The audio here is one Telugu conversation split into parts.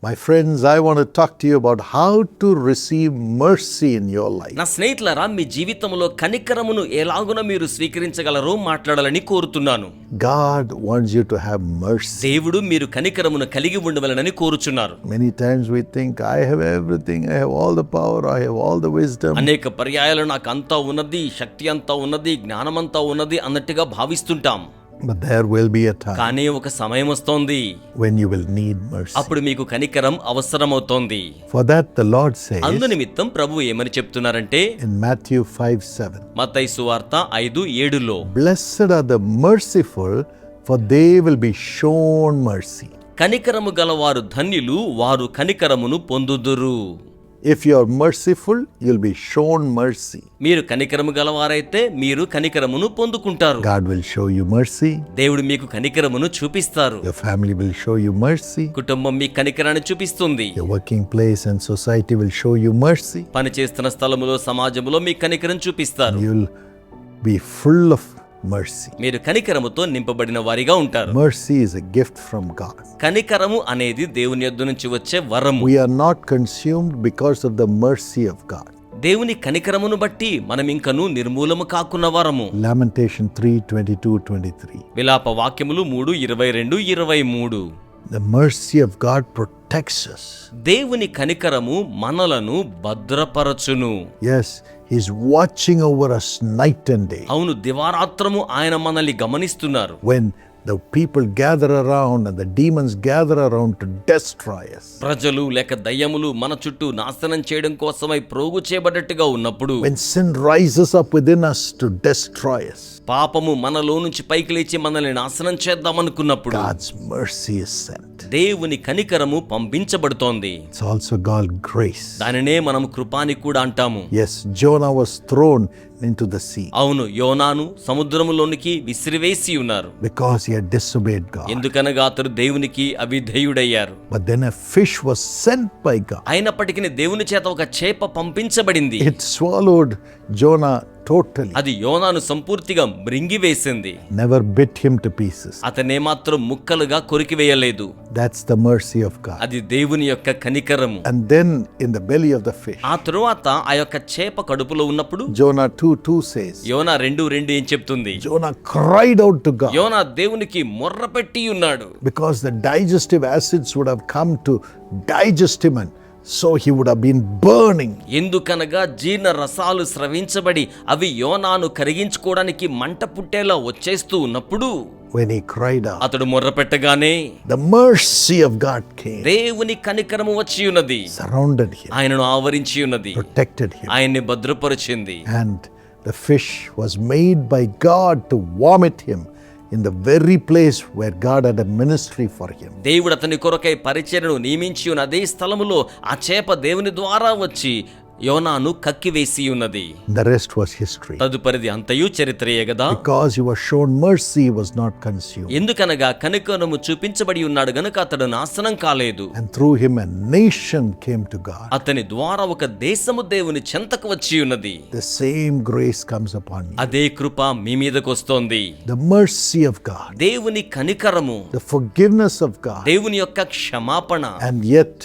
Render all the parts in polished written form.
My friends, I want to talk to you about how to receive mercy in your life. నా స్నేహితులారా, మీ జీవితంలో కనికరమును ఎలాగున మీరు స్వీకరించగలరో మాట్లాడాలని కోరుతున్నాను. God wants you to have mercy. దేవుడు మీరు కనికరమును కలిగి ఉండవలెనని కోరుచున్నారు. Many times we think, I have everything, I have all the power, I have all the wisdom. అనేక పర్యాయాలు నాకు అంతా ఉన్నది, శక్తి అంతా ఉన్నది, జ్ఞానమంతా ఉన్నది అన్నట్టుగా భావిస్తుంటాం. But there will be a time కానీ ఒక సమయం వస్తోంది when you will need mercy. అప్పుడు మీకు కనికరం అవసరమవుతోంది. For that the Lord says అందు నిమిత్తం ప్రభు ఏమని చెప్తున్నారంటే in Matthew 5:7, మత్తయి సువార్త 5:7లో, Blessed are the merciful, for they will be shown mercy. కనికరము గలవారు ధన్యులు, వారు కనికరమును పొందుదురు. If you are merciful, you'll be shown mercy. మీరు కనికరము గలవారైతే మీరు కనికరమును పొందుకుంటారు. God will show you mercy. దేవుడు మీకు కనికరమును చూపిస్తారు. Your family will show you mercy. కుటుంబం మీ కనికరాన్ని చూపిస్తుంది. Your working place and society will show you mercy. పని చేస్తున్న స్థలములో, సమాజంలో మీ కనికరం చూపిస్తారు. You'll be full of mercy. మీరు కనికరముతో నింపబడిన వారిగా ఉంటారు. Mercy is a gift from God. కనికరము అనేది దేవుని యొద్ద నుంచి వచ్చే వరము. We are not consumed because of the mercy of God. దేవుని కనికరమును బట్టి మనం ఇంకను నిర్మూలము కాకున్న వరము. Lamentation 3:22-23. విలాప వాక్యములు 3:22-23. The mercy of God protects us. దేవుని కనికరము మనలను భద్రపరచును. Yes, He's watching over us night and day. అవును, దివారాత్రము ఆయన మనల్ని గమనిస్తున్నారు. When the people gather around and the demons gather around to destroy us. ప్రజలు లేక దయ్యములు మన చుట్టూ నాశనం చేయడం కోసమై ప్రోగు చేయబడ్డట్టుగా ఉన్నప్పుడు, When sin rises up within us to destroy us, పాపము మనలో నుంచి పైకి లేచి మనల్ని నాశనం చేద్దామనుకున్నప్పుడు, God's mercy is sent. దేవుని కనికరము పంపించబడుతోంది. It's also called grace. దానినే మనం కృపాని కూడా అంటాము. Yes, Jonah was thrown into the sea అవును, యోనాను సముద్రములోనికి విసిరివేసి ఉన్నారు. because he had disobeyed God. ఎందుకనగా అతడు దేవునికి అవిధేయుడయ్యారు. But then a fish was sent by God. అయినప్పటికీ దేవుని చేత ఒక చేప పంపించబడింది. It swallowed Jonah totally. అది యోనాను సంపూర్తిగా మృంగివేసింది. Never bit him to pieces. అతనే మాత్రం ముక్కలుగా కొరికివేయలేదు. That's the mercy of God. అది దేవుని యొక్క కనికరము. And then in the belly of the fish, ఆ తరువాత ఆ యొక్క చేప కడుపులో ఉన్నప్పుడు Jonah 2:2 says, యోనా 2:2 ఏం చెప్తుంది? Jonah cried out to God యోనా దేవునికి మొర్రపెట్టి ఉన్నాడు. because the digestive acids would have come to digest him, and so he would have been burning. ఎందుకనగా జీర్ణ రసాలు స్రవించబడి అవి యోనాను కరిగించుకోవడానికి మంట పుట్టేలా వచ్చేస్తూ ఉన్నప్పుడు, When he cried out, అతడు మొర్రపెట్టగానే the mercy of God came, దేవుని కనికరము వచ్చి ఉన్నది, surrounded him, ఆయనను ఆవరించి ఉన్నది, protected him, ఆయన్ని భద్రపరిచింది. and the fish was made by God to vomit him in the very place where God had a ministry for him. దేవుడు అతని కొరకై పరిచర్యను నియమించి ఉన్న అదే స్థలములో ఆ చేప దేవుని ద్వారా వచ్చి యోనాను కక్కివేసి ఉన్నది. The rest was history. తదుపరిది అంతయు చరిత్రయే గదా. Because he was shown mercy, he was not consumed. ఎందుకనగా కనికరము చూపించబడి ఉన్నాడు గనుక అతడు నాశనం కాలేదు. And through him a nation came to God. అతని ద్వారా ఒక దేశము దేవుని చెంతకు వచ్చి ఉన్నది. The same grace comes upon you. అదే కృప మీ మీదకు వస్తోంది. The mercy of God, దేవుని కనికరము, the forgiveness of God, దేవుని యొక్క క్షమాపణ, and yet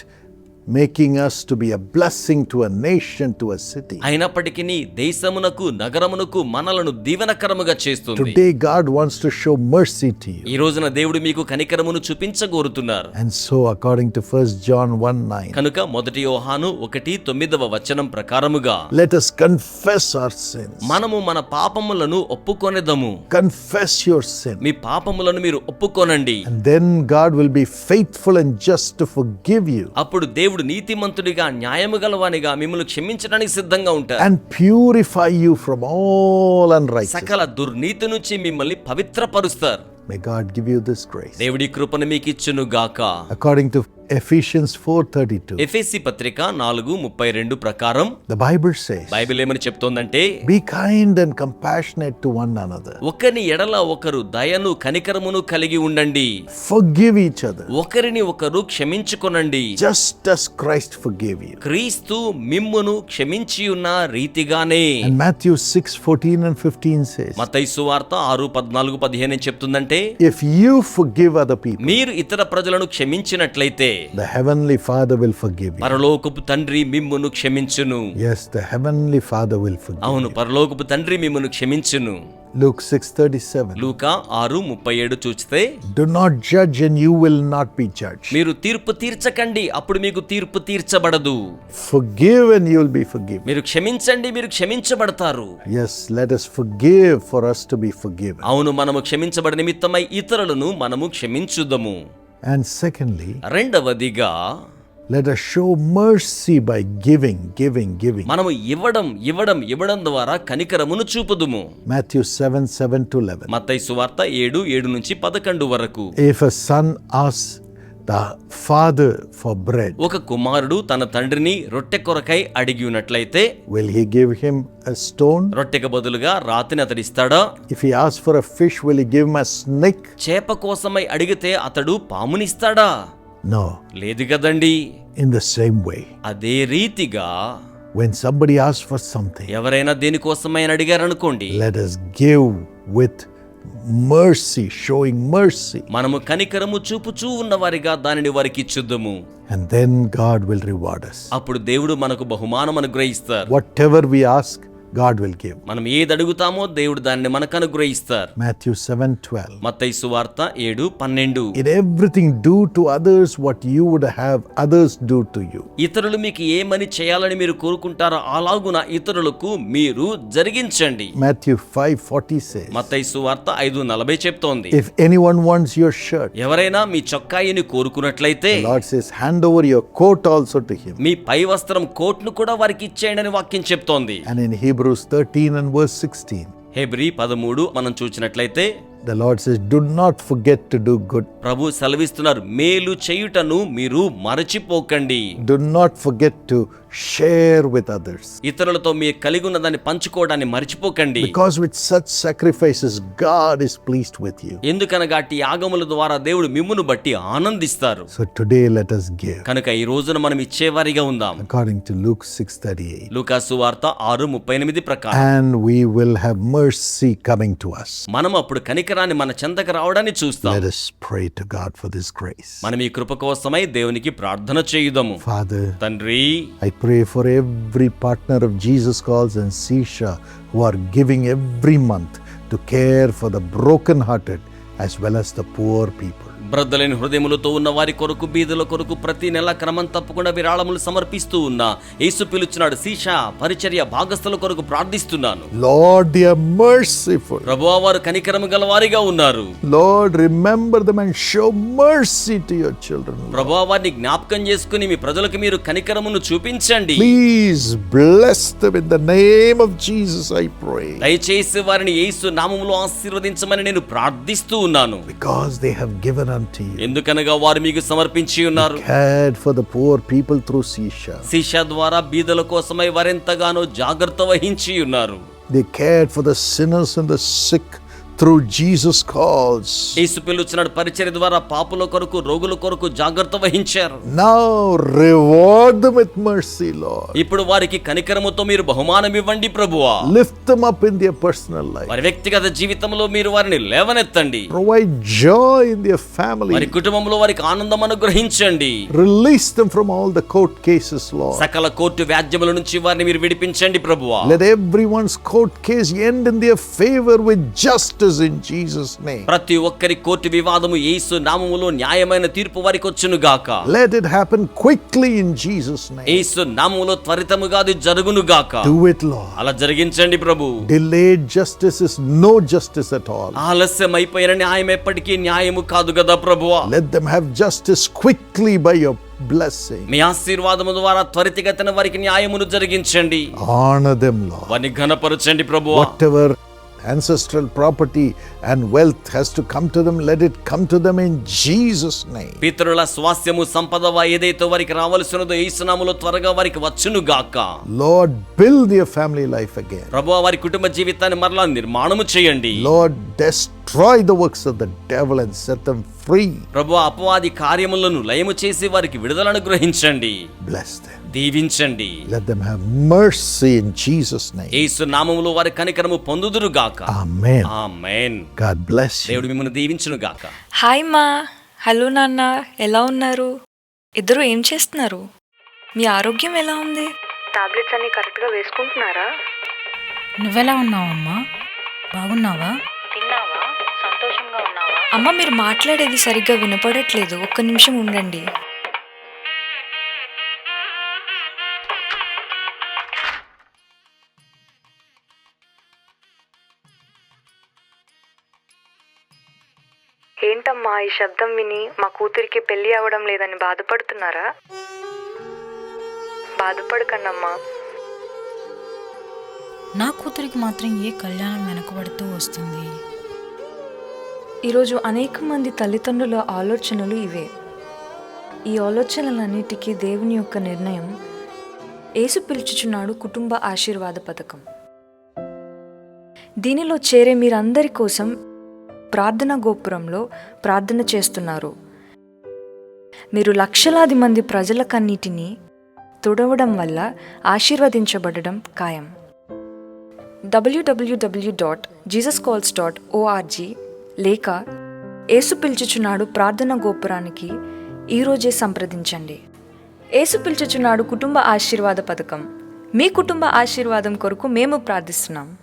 making us to be a blessing to a nation, to a city. అయినప్పటికీ దేశమునకు, నగరమునకు మనలను దీవెనకరముగా చేస్తుంది. Today God wants to show mercy to you. ఈ రోజున దేవుడు మీకు కనికరమును చూపించగోరుతున్నారు. And so according to 1 John 1:9, కనుక 1 యోహాను 1:9 ప్రకారముగా let us confess our sins. మనము మన పాపములను ఒప్పుకొనెదము. Confess your sin. మీ పాపములను మీరు ఒప్పుకొనండి. And then God will be faithful and just to forgive you అప్పుడు దేవుడు నీతిమంతుడిగా, న్యాయము గలవానిగా మిమ్మల్ని క్షమించడానికి సిద్ధంగా ఉంటారు. and purify you from all unrighteousness. సకల దుర్నీతి నుంచి మిమ్మల్ని పవిత్రపరుస్తారు. May God give you this grace. దేవుడి కృపను మీకు ఇచ్చును గాక. According to Ephesians 4:32, ఎఫెసీ పత్రిక 4:32 ప్రకారం the Bible says, బైబిల్ ఏమని చెప్తోందంటే, be kind and compassionate to one another. ఒకని ఎడల ఒకరు దయను కనికరమును కలిగి ఉండండి. Forgive each other, ఒకరిని ఒకరు క్షమించుకొనండి, just as Christ forgave you. క్రీస్తు మిమ్మును క్షమించి ఉన్న రీతిగానే. And Matthew 6:14 and 15 says, మత్తయి సువార్త 6:14-15 చెప్తుందంటే, if you forgive other people, మీరు ఇతర ప్రజలను క్షమించినట్లయితే the Heavenly Father will forgive you. పరలోకపు తండ్రి మిమ్మును క్షమించును. Yes, the Heavenly Father will forgive అవును, you. పరలోకపు తండ్రి మిమ్మును క్షమించును. Luke 6:37. లూకా 6:37 చూస్తే, Do not judge and you will not be judged. మీరు తీర్పు తీర్చకండి, అప్పుడు మీకు తీర్పు తీర్చబడదు. Forgive and you will be forgiven. మీరు క్షమించండి, మీరు క్షమించబడతారు. Yes, let us forgive for us to be forgiven. అవును, మనము క్షమించబడి నిమిత్తమై ఇతరులను మనము క్షమించుదము. And secondly, రెండవదిగా let us show mercy by giving. మనము ఇవ్వడం ద్వారా కనికరమును చూపుదుము. Matthew 7:7-11. మత్తయి సువార్త 7:7-11 వరకు. If a son asks the father for bread, ఒక కుమారుడు తన తండ్రిని రొట్టె కొరకై అడిగి ఉన్నట్లయితే will he give him a stone? రొట్టెకు బదులుగా రాతిని అతడిస్తాడా? If he asks for a fish, will he give him a snake? చేప కోసమై అడిగితే అతడు పామునిస్తాడా? No. లేదు కదండి. In the same way, అదే రీతిగా when somebody asks for something, ఎవరైనా దేనికోసమై అడిగారనుకోండి, let us give with mercy, showing mercy, మనము కనికరము చూపుచూ ఉన్నవారిగా దానిని వారికి ఇచ్చుద్దుము. and then God will reward us. అప్పుడు దేవుడు మనకు బహుమానం అనుగ్రహిస్తారు. Whatever we ask, God will give. మనం ఏది అడుగుతామో దేవుడు దానిని మనకు అనుగ్రహిస్తారు. Matthew 7:12. మత్తయి సువార్త 7:12. In everything do to others what you would have others do to you. ఇతరులు మీకు ఏమని చేయాలని మీరు కోరుకుంటారో అలాగున ఇతరులకు మీరు జరిగించండి. Matthew 5:40 says, మత్తయి సువార్త 5:40 చెప్తోంది, if anyone wants your shirt, ఎవరైనా మీ చొక్కాయిని కోరుకున్నట్లయితే the Lord says, hand over your coat also to him. మీ పై వస్త్రం కోట్ను కూడా వారికి ఇచ్చేయండి అని వాక్యం చెప్తోంది. And in Hebrews 13 and verse 16, Hebrew 13 మనం చూసినట్లయితే, the Lord says, do not forget to do good. ప్రభు సెలవిస్తున్నారు, మేలు చేయుటను మీరు మరచిపోకండి. Do not forget to share with others. ఇతరులతో మీరు కలిగి ఉన్న దాన్ని పంచుకోవడాన్ని మర్చిపోకండి. Because with such sacrifices, God is pleased with you. ఎందుకనగా అట్టి యాగముల ద్వారా దేవుడు మిమ్మును బట్టి ఆనందిస్తారు. So today let us give. కనుక ఈ రోజున మనం ఇచ్చేవారిగా ఉందాం. According to Luke 6:38. లూకా సువార్త 6:38 ప్రకారం. And we will have mercy coming to us. మనం అప్పుడు కనికరాన్ని మన చెంతకు రావడాన్ని చూస్తాం. Let us pray to God for this grace. మనం ఈ కృప కోసమై దేవునికి ప్రార్థన చేయుదాము. Father, తండ్రి, I pray for every partner of Jesus Calls and Sisha who are giving every month to care for the broken-hearted as well as the poor people. బ్రద్దలైన హృదయములతో ఉన్న వారి కొరకు, బీదల కొరకు ప్రతి నెల క్రమం తప్పకుండా విరాళములు సమర్పిస్తూ ఉన్న యేసు పిలుచున్నాడు శీషా పరిచర్య భాగస్థుల కొరకు ప్రార్థిస్తున్నాను. Lord, they are merciful. ప్రభువా, వారు కనికరము గలవారిగా ఉన్నారు. Lord, remember them and show mercy to your children. ప్రభువా, వారిని జ్ఞాపకం చేసుకుని మీ ప్రజలకు మీరు కనికరమును చూపించండి. Please bless them in the name of Jesus, I pray. దయచేసి వారిని యేసు నామములో ఆశీర్వదించమని నేను ప్రార్థిస్తూ ఉన్నాను. Because they have given unto you. ఎందుకనగా వారు మీకు సమర్పించి ఉన్నారు. Cared for the poor people through Sisha. శిష్య ద్వారా బీదల కోసమై వారెంతగానో జాగ్రత్త వహించి ఉన్నారు. They cared for the sinners and the sick through Jesus Calls. యేసు పిలుచున్నాడు పరిచర్య ద్వారా పాపుల కొరకు, రోగుల కొరకు జాగ్రత్త వహించారు. Now reward them with mercy, Lord. ఇప్పుడు వారికి కనికరముతో మీరు బహుమానం ఇవ్వండి ప్రభువా. Lift them up in their personal life. వారి వ్యక్తిగత జీవితంలో మీరు వారిని లేవనెత్తండి. Provide joy in their family. వారి కుటుంబంలో వారికి ఆనందం అనుగ్రహించండి. Release them from all the court cases, Lord. సకల కోర్టు వ్యాజ్యముల నుంచి వారిని మీరు విడిపించండి ప్రభువా. Let everyone's court case end in their favor with justice in Jesus' name. ప్రతి ఒక్కరి కోర్టు వివాదము యేసు నామములో న్యాయమైన తీర్పు వారికి వచ్చును గాక. Let it happen quickly in Jesus' name. యేసు నామములో త్వరితముగా అది జరుగును గాక. Do it, Lord. అలా జరిగించండి ప్రభు. Delayed justice is no justice at all. ఆలస్యం అయిపోయిన న్యాయం ఎప్పటికీ న్యాయము కాదు కదా ప్రభువా. Let them have justice quickly by your blessing. మీ ఆశీర్వాదము ద్వారా త్వరితగతిన వారికి న్యాయమును జరిగించండి. Honor them, Lord. వారిని ఘనపరచండి ప్రభువా. Whatever ancestral property and wealth has to come to them, let it come to them in Jesus' name. పితరుల స్వాస్థ్యము సంపద ఏదైతే వారికి రావలసినదో యేసు నామములో త్వరగా వారికి వచ్చును గాక. Lord, build their family life again. ప్రభువా, వారి కుటుంబ జీవితాన్ని మరలా నిర్మాణము చేయండి. Lord, destroy the works of the devil and set them free. ప్రభువా, అపవాది కార్యములను లయము చేసి వారికి విడుదల అనుగ్రహించండి. Bless them. దీవించండి. Let them have mercy in Jesus' name. యేసు నామములో వారి కనికరము పొందుదురు గాక. Amen. Amen. God bless you. దేవుడు మిమ్మల్ని దీవించును గాక. హాయ్ మా, హలో నాన్న, ఎలా ఉన్నారు? ఇద్దరు ఏం చేస్తున్నారు? మీ ఆరోగ్యం ఎలా ఉంది? టాబ్లెట్స్ అన్ని కరెక్ట్గా వేసుకుంటున్నారా? నువ్వెలా ఉన్నావమ్మా? బాగున్నావా? తిన్నావా? సంతోషంగా ఉన్నావా? అమ్మ, మీరు మాట్లాడేది సరిగ్గా వినపడట్లేదు. ఒక్క నిమిషం ఉండండి. ఏంటమ్మా ఈ శబ్దం విని మా కూతురికి పెళ్లి అవ్వడం లేదని బాధపడుతున్నారా? బాధపడకండమ్మా. నా కూతురికి మాత్రం ఏ కళ్యాణం వెనకబడుతూ వస్తుంది? ఈరోజు అనేక మంది తల్లిదండ్రుల ఆలోచనలు ఇవే. ఈ ఆలోచనలన్నిటికీ దేవుని యొక్క నిర్ణయం యేసు పిలుచుచున్నాడు కుటుంబ ఆశీర్వాద పథకం. దీనిలో చేరే మీరందరి కోసం ప్రార్థనా గోపురంలో ప్రార్థన చేస్తున్నారు. మీరు లక్షలాది మంది ప్రజలకన్నిటినీ తుడవడం వల్ల ఆశీర్వదించబడడం ఖాయం. www.jesuscalls.org లేక యేసు పిలుచుచున్నాడు ప్రార్థనా గోపురానికి ఈరోజే సంప్రదించండి. యేసు పిలుచుచున్నాడు కుటుంబ ఆశీర్వాద పథకం. మీ కుటుంబ ఆశీర్వాదం కొరకు మేము ప్రార్థిస్తున్నాం.